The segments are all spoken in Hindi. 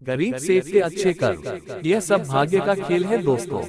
गरीब सेठ के अच्छे कर्म, यह सब भाग्य का खेल है दोस्तों।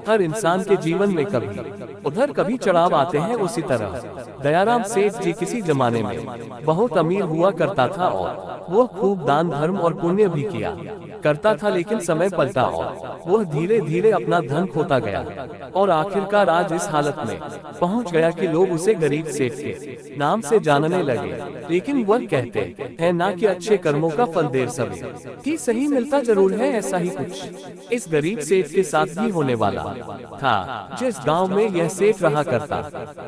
हर इंसान के जीवन में कभी उधर कभी चढ़ाव आते हैं। उसी तरह दयाराम सेठ जी किसी जमाने में बहुत अमीर हुआ करता था और वह खूब दान धर्म और पुण्य भी किया करता था, लेकिन समय पलटा और वह धीरे धीरे अपना धन खोता गया और आखिरकार आज इस हालत में पहुंच गया कि लोग उसे गरीब सेठ के नाम से जानने लगे। लेकिन वह कहते हैं ना कि अच्छे कर्मों का फल देर सवेर ही सही मिलता जरूर है। ऐसा ही कुछ इस गरीब सेठ के साथ भी होने वाला था। जिस गांव में यह सेठ रहा करता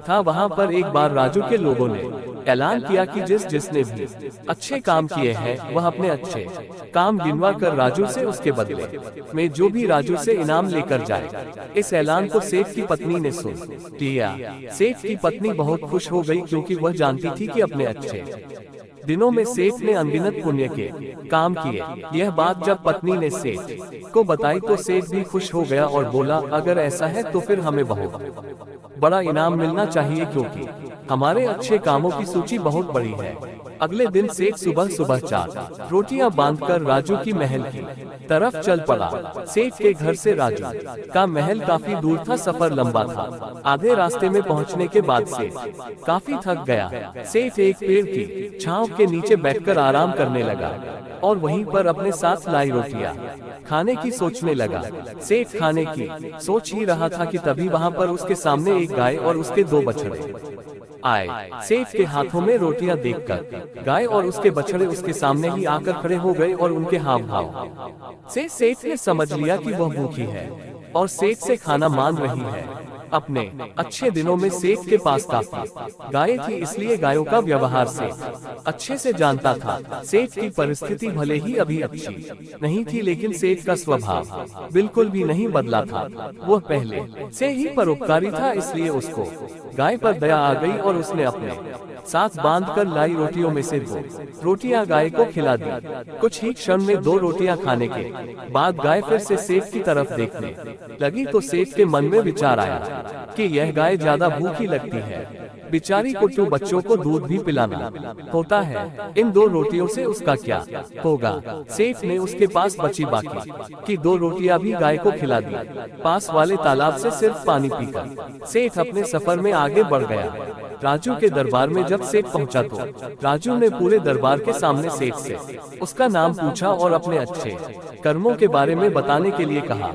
था, वहां पर एक बार राजू के लोगों ने ऐलान किया कि जिसने भी अच्छे काम किए हैं वह अपने अच्छे काम गिनवा कर राजू से उसके बदले में जो भी राजू से इनाम लेकर जाए। इस ऐलान को सेठ की पत्नी ने सुन लिया। सेठ की पत्नी बहुत खुश हो गई, क्योंकि वह जानती थी कि अपने अच्छे दिनों में सेठ ने अनगिनत पुण्य के काम किए। यह बात जब पत्नी ने सेठ को बताई तो सेठ भी खुश हो गया और बोला, अगर ऐसा है तो फिर हमें बहुत बड़ा इनाम मिलना चाहिए, क्योंकि हमारे अच्छे कामों की सूची बहुत बड़ी है। अगले दिन सेठ सुबह सुबह 4 रोटियां बांधकर राजू की महल की तरफ चल पड़ा। सेठ के घर से राजू का महल काफी दूर था, सफर लंबा था। आधे रास्ते में पहुंचने के बाद सेठ काफी थक गया। सेठ एक पेड़ की छांव के नीचे बैठकर आराम करने लगा और वहीं पर अपने साथ लाई रोटियां खाने की सोचने लगा। सेठ खाने की सोच ही रहा था कि तभी वहां पर उसके सामने एक गाय और उसके 2 बछड़े आए। सेठ के हाथों में रोटियां देखकर गाय और उसके बछड़े उसके सामने ही आकर खड़े हो गए और उनके हाव भाव से सेठ ने समझ लिया कि वह भूखी है और सेठ से खाना मांग रही है। अपने अच्छे दिनों में सेठ के पास काफी गाय थी, इसलिए गायों का व्यवहार सेठ अच्छे से जानता था। सेठ की परिस्थिति भले ही अभी अच्छी नहीं थी, लेकिन सेठ का स्वभाव बिल्कुल भी नहीं बदला था। वह पहले से ही परोपकारी था, इसलिए उसको गाय पर दया आ गई और उसने अपने साथ बांधकर लाई रोटियों में से 2 रोटियां गाय को खिला दी। कुछ ही क्षण में 2 रोटियां खाने के बाद गाय फिर से सेठ की तरफ देखने लगी तो सेठ के मन में विचार आया कि यह गाय ज्यादा भूखी लगती है, बेचारी को 2 बच्चों को दूध भी पिलाना होता है, इन 2 रोटियों से उसका क्या होगा। सेठ ने उसके पास बची बाकी की 2 रोटियां भी गाय को खिला दी। पास वाले तालाब से सिर्फ पानी पीकर सेठ अपने सफर में आगे बढ़ गया। राजू के दरबार में जब सेठ पहुंचा तो राजू ने पूरे दरबार के सामने सेठ से उसका नाम पूछा और अपने अच्छे कर्मों के बारे में बताने के लिए कहा।